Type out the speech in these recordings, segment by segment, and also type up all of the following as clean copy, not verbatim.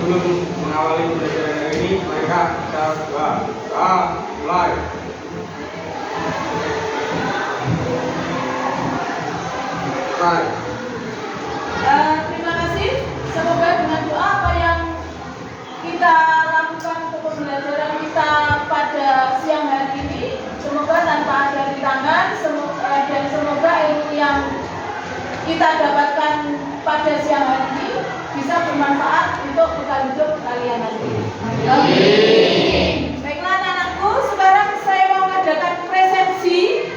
sebelum mengawali pembelajaran hari ini, mereka kita mulai. Terima kasih. Semoga dengan doa apa yang kita lakukan untuk pembelajaran kita pada siang hari ini, semoga tanpa ada rintangan, dan semoga ilmu yang kita dapatkan pada siang hari ini bisa bermanfaat untuk bekal hidup kalian nanti. Amin. Baiklah anak-anakku, sekarang saya mau mengadakan presensi.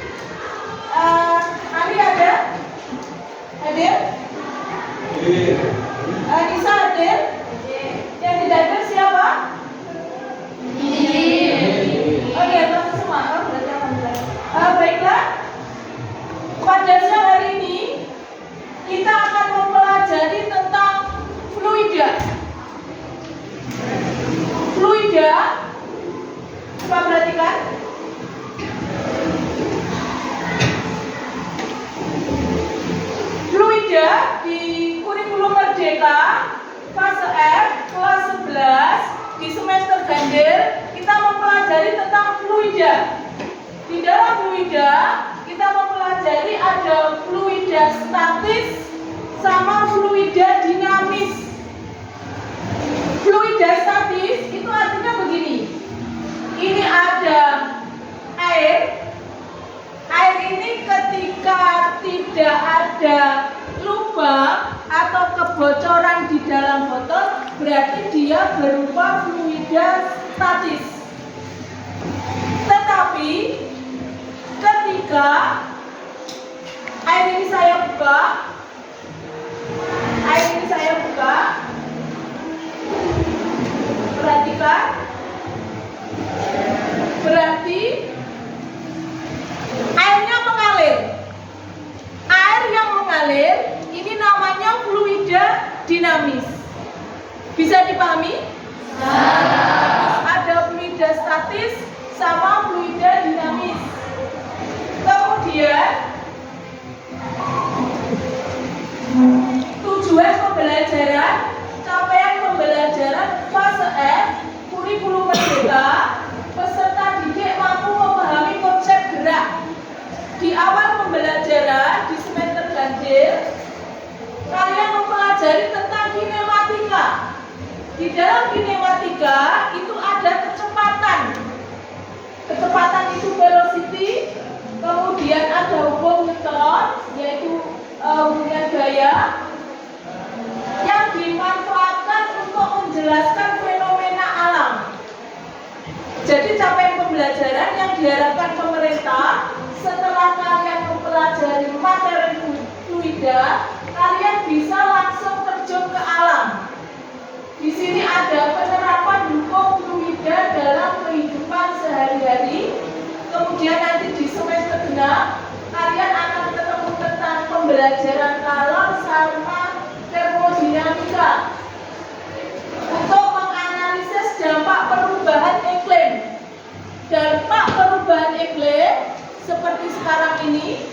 Ari ada? Hadir? Nisa hadir? Yang tidak hadir siapa? Oke, teman semua. Berarti alhamdulillah. Baiklah. Pada siang hari ini kita akan mempelajari tentang fluida. Fluida, coba perhatikan. Fluida di kurikulum Merdeka fase F kelas 11 di semester ganjil kita mempelajari tentang fluida. Di dalam fluida kita mempelajari ada fluida statis sama fluida dinamis. Fluida statis itu artinya begini. Ini ada air. Air ini ketika tidak ada lubang atau kebocoran di dalam botol, berarti dia berupa fluida statis. Tetapi ketika air ini saya buka, perhatikan, berarti airnya mengalir. Air yang mengalir ini namanya fluida dinamis. Bisa dipahami? Ada fluida statis sama fluida dinamis. Kemudian tujuan pembelajaran, capaian pembelajaran fase F kurikulum Merdeka, peserta didik mampu memahami konsep gerak. Di awal pembelajaran di semester ganjil, kalian mempelajari tentang kinematika. Di dalam kinematika itu ada kecepatan. Kecepatan itu velocity, kemudian ada hukum Newton, yaitu hubungan gaya, yang dimanfaatkan untuk menjelaskan fenomena alam. Jadi capaian pembelajaran yang diharapkan pemerintah setelah kalian mempelajari materi fluida, kalian bisa langsung terjun ke alam. Di sini ada penerapan hukum fluida dalam kehidupan sehari-hari. Kemudian nanti di semester genap kalian akan ketemu tentang pembelajaran alam sama termodinamika untuk menganalisis dampak perubahan iklim. Dampak perubahan iklim seperti sekarang ini,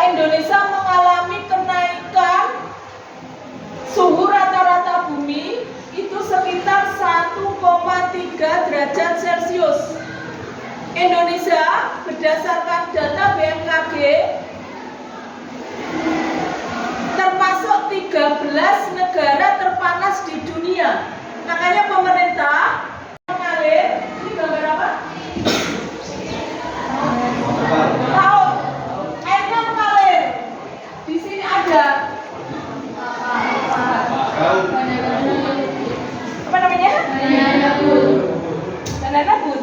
Indonesia mengalami kenaikan suhu rata-rata bumi itu sekitar 1,3 derajat Celcius. Indonesia berdasarkan data BMKG termasuk 13 negara terpanas di dunia. Makanya pemerintah mengalir, ini gambar apa? Laut. Airnya mengalir. Di sini ada apa namanya? Banana boat.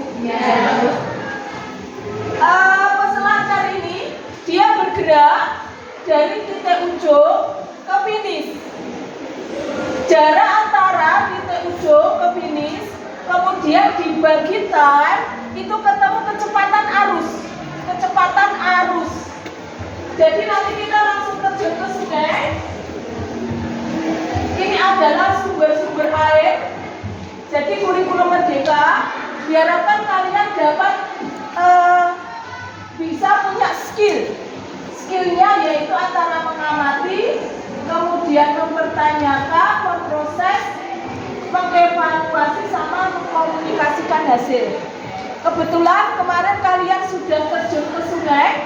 Peselancar ini dia bergerak dari titik ujung ke finish. Jarak antara titik ujung ke finish, kemudian dibagi time, itu ketemu kecepatan arus. Jadi nanti kita langsung terjun ke sungai. Ini adalah sumber-sumber air. Jadi kurikulum Merdeka diharapkan kalian dapat bisa punya skillnya, yaitu antara mengamati, kemudian mempertanyakan, memproses, mengkomunikasikan hasil. Kebetulan kemarin kalian sudah terjun ke sungai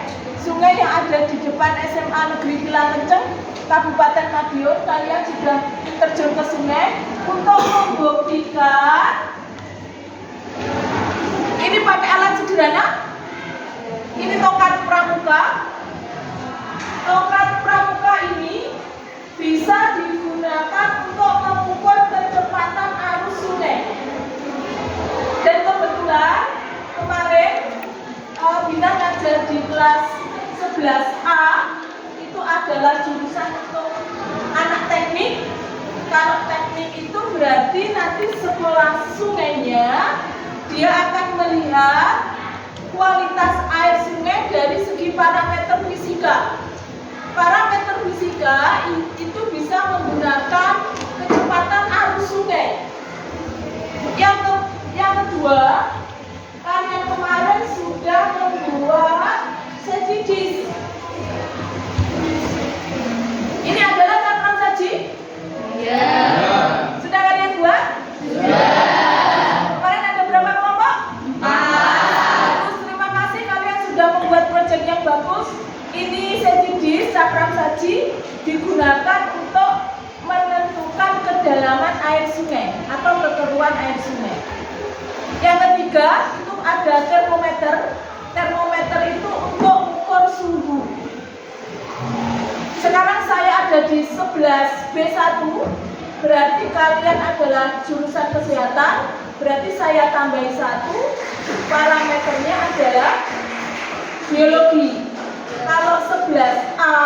yang ada di depan SMA Negeri Pilangenceng, Kabupaten Madiun. Kalian sudah terjun ke sungai untuk membuktikan. Ini pakai alat sederhana. Ini tongkat pramuka. Tongkat pramuka ini bisa digunakan untuk mengukur kecepatan arus sungai. Dan kebetulan kemarin Bina ngajar di kelas 11A itu adalah jurusan untuk anak teknik. Kalau teknik itu berarti nanti sekolah sungainya dia akan melihat kualitas air sungai dari segi parameter fisika. Parameter fisika itu bisa menggunakan kecepatan arus sungai. Yang kedua, kalian kemarin sudah membuat sejidis. Ini adalah cakram saji? Ya. Sudah kalian buat? Ya. Kemarin ada berapa kelompok? 4. Bagus, terima kasih kalian sudah membuat proyek yang bagus. Ini sejidis, cakram saji digunakan untuk menentukan kedalaman air sungai atau kekeruan air sungai. Yang ketiga, itu ada termometer. Termometer itu untuk ukur suhu. Sekarang saya ada di 11B1, berarti kalian adalah jurusan kesehatan, berarti saya tambahi 1, parameternya adalah biologi. Kalau 11A,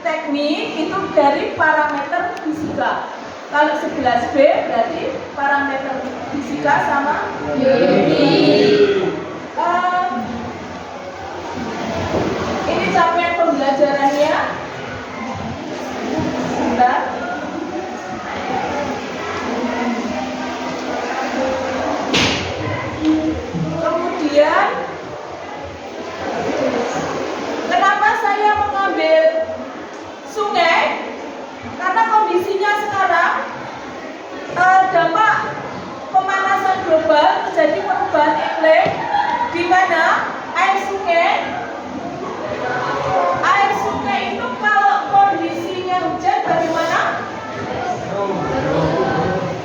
teknik itu dari parameter fisika. Kalau 11B berarti parameter fisika sama biologi. Ini capaian pembelajarannya. Sebentar. Kemudian kenapa saya mengambil sungai? Karena kondisinya sekarang dampak pemanasan global terjadi perubahan iklim, di mana air sungai itu kalau kondisinya hujan bagaimana?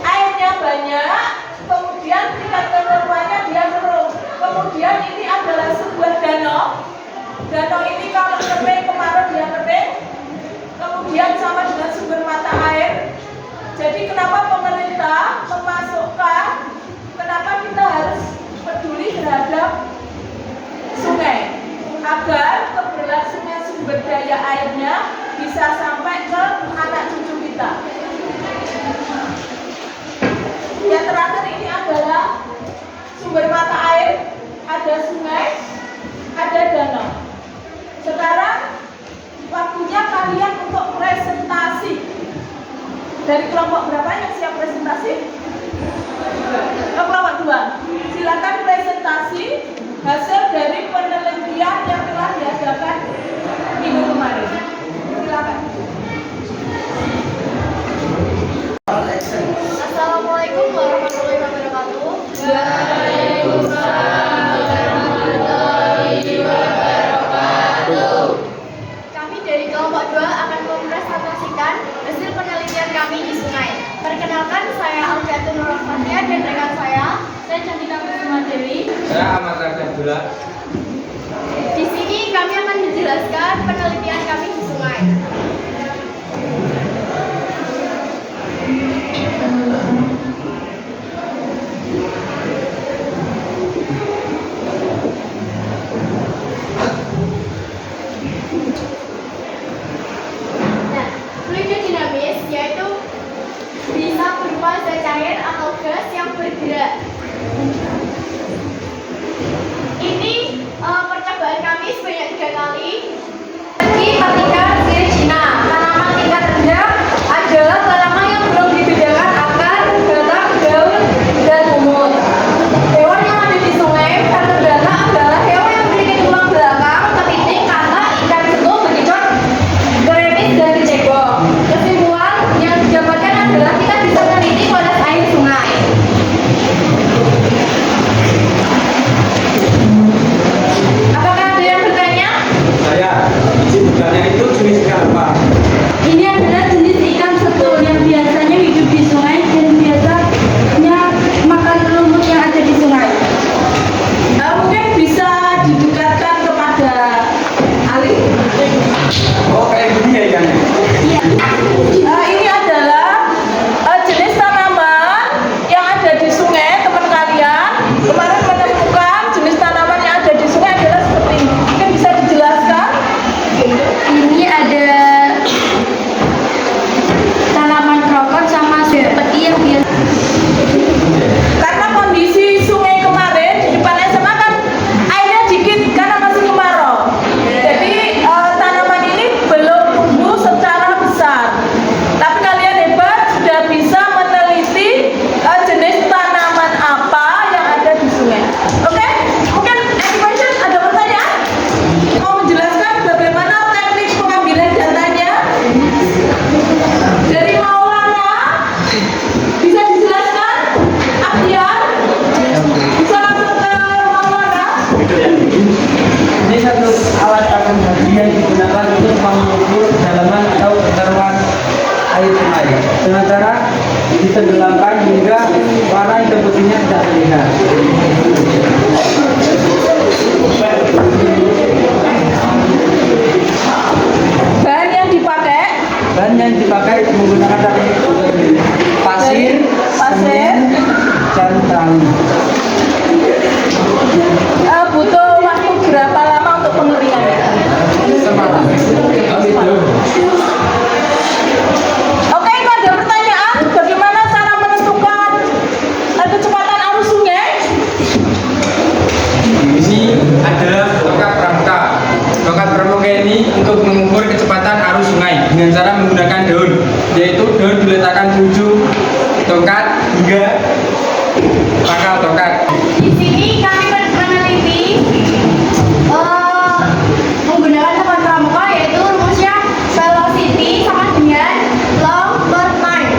Airnya banyak, kemudian tingkat kekeruannya dia keruh. Kemudian ini adalah sebuah danau. Danau ini kalau kering kemarau dia kering. Kemudian sama dengan sumber mata air. Jadi kenapa pemerintah memasukkan, kenapa kita harus peduli terhadap sungai, agar keberlangsungan sumber daya airnya bisa sampai ke anak cucu kita. Yang terakhir ini adalah sumber mata air, ada sungai, ada danau. Sekarang waktunya kalian untuk presentasi. Dari kelompok berapa yang siap presentasi? Kelompok 2. Silakan presentasi hasil dari penelitian yang telah diadakan minggu kemarin. Silakan. Assalamualaikum warahmatullahi wabarakatuh. Waalaikumsalam warahmatullahi wabarakatuh. Kami dari kelompok 2 akan mempresentasikan hasil penelitian kami di sungai. Perkenalkan, saya Alfiatun Nurrohmatia dan rekan saya Cantika Kusuma Dewi. Saya Ahmad Raja Abdullah. Di sini kami akan menjelaskan penelitian kami di sungai. Nah, fluid dinamis yaitu bisa berupa zat cair atau gas yang bergerak. Ini Ini adalah jenis tanaman yang ada di sungai. Teman kalian kemarin menemukan jenis tanaman yang ada di sungai adalah seperti ini. Mungkin bisa dijelaskan? Ini ada tanaman krokot sama peti yang biasa. Karena kondisi sungai kemarin di depan SMA kan airnya dikit karena masih kemarau. Jadi tanaman ini belum tumbuh secara besar. Tapi kalian hebat sudah bisa meneliti jenis tanaman apa yang ada di sungai. Oke? Mungkin any question? Ada pertanyaan? Mau menjelaskan bagaimana teknik pengambilan datanya? Dari Maulana? Bisa dijelaskan? Aktiar? Bisa langsung ke Maulana? Ini satu alat akomodasi yang digunakan untuk mengukur kedalaman atau keteruan air sungai. Sementara ditenggelamkan hingga warna hitam putihnya tidak terlihat. Bahan yang dipakai menggunakan pasir, semen, dan tali. butuh waktu berapa lama untuk pengeringannya? Semalam. Oke, kalau ada pertanyaan, bagaimana cara menentukan kecepatan arus sungai? Ini adalah tongkat pramuka. Tongkat pramuka ini untuk mengukur kecepatan arus sungai dengan cara menggunakan daun, yaitu daun diletakkan di ujung tongkat hingga pangkal tongkat. Di sini kami meneliti menggunakan tongkat pramuka, yaitu rumusnya velocity sama dengan long per time.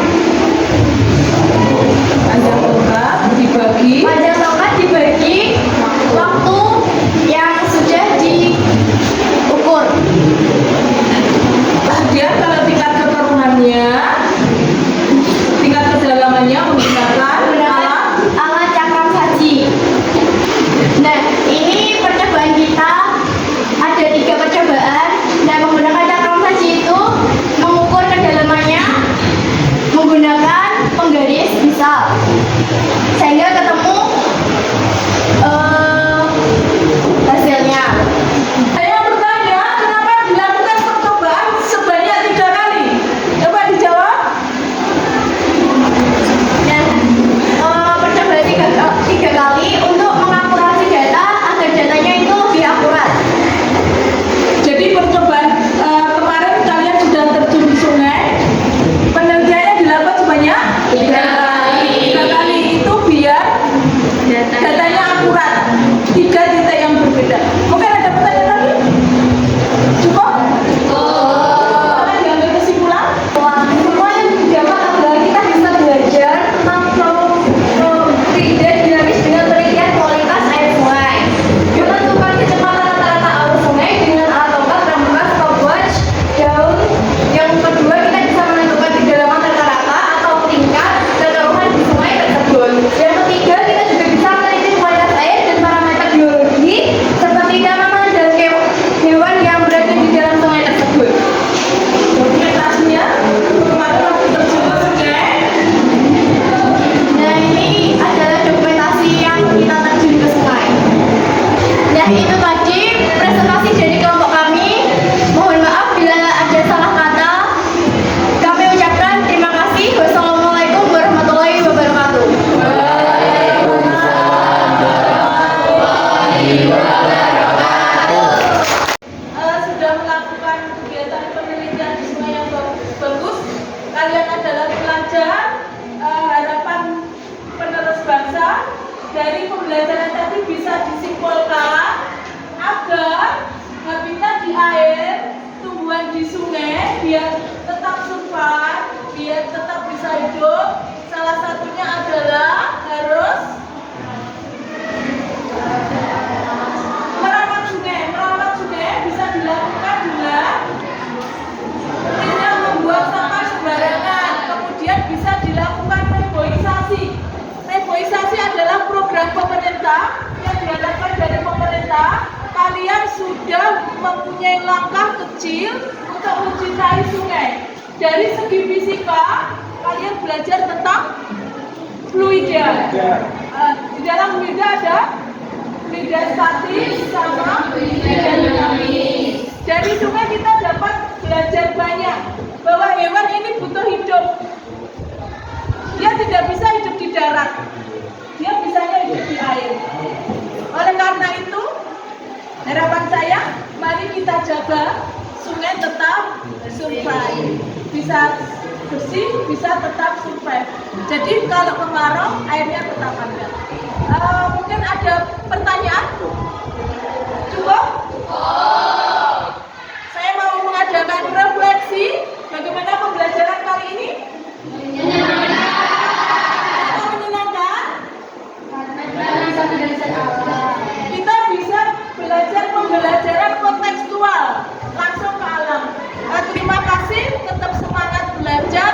Panjang tongkat dibagi. Panjang tongkat dibagi waktu yang sudah diukur. Kemudian kalau tingkat kekeruhannya, tingkat kedalamannya menggunakan Alat cakram saji. Nah, ini percobaan kita ada 3 percobaan. Nah, menggunakan cakram saji itu mengukur kedalamannya menggunakan penggaris misal, sehingga ketemu hasilnya. Saya bertanya, kenapa dilakukan percobaan sebanyak 3 kali? Coba dijawab. Dan percobaan 3 kali untuk mengakurasi data agar datanya itu lebih akurat. Jadi percobaan kemarin kalian sudah terjun di sungai. Penelitiannya dilakukan sebanyak 3 kali. 3 kali itu biar datanya akurat. 3 titik yang berbeda. Mungkin ada pertanyaan lagi? Cukup? Kalian diambil kesimpulan? Semua yang dapat adalah kita bisa belajar tentang feeder dinamis dengan penelitian kualitas air sungai. Menentukan kecepatan rata-rata arus sungai dengan alat tongkat pramuka stopwatch daun. Yang kedua, kita bisa menentukan kedalaman rata-rata atau tingkat kekeruhan di sungai tersebut. Yang ketiga, kita juga bisa meneliti kualitas air dan parameter biologi seperti tanaman dan hewan yang berada di dalam sungai tersebut. Dokumentasinya kemarin waktu terjun ke sungai. Nah, ini adalah dokumentasi yang kita terjun ke sungai. Nah, itu tadi presentasi dari kelompok kami. Mohon maaf bila ada salah kata. Kami ucapkan terima kasih. Wassalamualaikum warahmatullahi wabarakatuh. Sudah melakukan kegiatan penelitian di sungai yang bagus. Kalian adalah pelajar harapan penerus bangsa. Dari pembelajaran tadi bisa disimpulkan agar habitat di air, tumbuhan di sungai biar tetap survive, biar tetap bisa hidup. Salah satunya adalah harus merawat sungai. Merawat sungai bisa dilakukan dengan tidak membuang sampah sembarangan. Kemudian bisa dilakukan reboisasi. Reboisasi adalah program pemerintah yang diharapkan dari pemerintah. Kalian sudah mempunyai langkah kecil untuk mencintai sungai. dari segi fisika kalian belajar tentang fluida. Di dalam fluida ada fluida statis sama fluida dinamis. Dari sungai kita dapat belajar banyak bahwa hewan ini butuh hidup. Dia tidak bisa hidup di darat, dia bisanya hidup di air. Oleh karena itu, harapan saya, mari kita jaga sungai tetap survive, bisa bersih, bisa tetap survive. Jadi kalau kemarau, airnya tetap ada. Mungkin ada pertanyaan? Cukup? Saya mau mengadakan refleksi. Bagaimana pembelajaran kali ini? Menyenangkan? Kita bisa belajar pembelajaran kontekstual langsung ke alam. Terima kasih, tetap semangat belajar,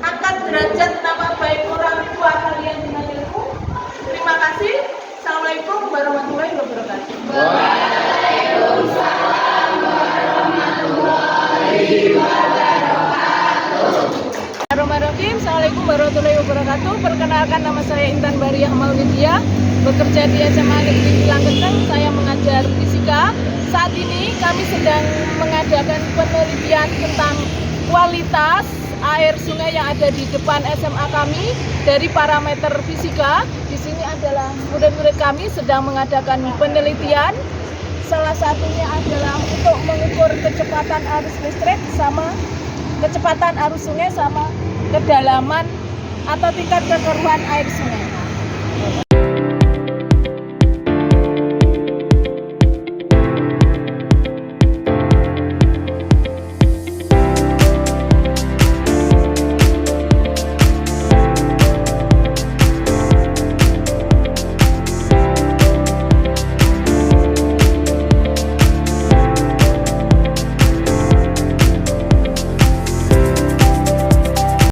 angkat derajat nama baik orang tua kalian dengan ilmu. Terima kasih. Assalamualaikum warahmatullahi wabarakatuh. Waalaikumsalam warahmatullahi wabarakatuh. Assalamualaikum warahmatullahi wabarakatuh. Perkenalkan, nama saya Intan Bariah Maulidiyah, bekerja di SMA Negeri Langgenteng. Saya mengajar fisika. Saat ini kami sedang mengadakan penelitian tentang kualitas air sungai yang ada di depan SMA kami dari parameter fisika. Di sini adalah murid-murid kami sedang mengadakan penelitian. Salah satunya adalah untuk mengukur kecepatan arus listrik sama kecepatan arus sungai sama kedalaman atau tingkat kekeruhan air sungai.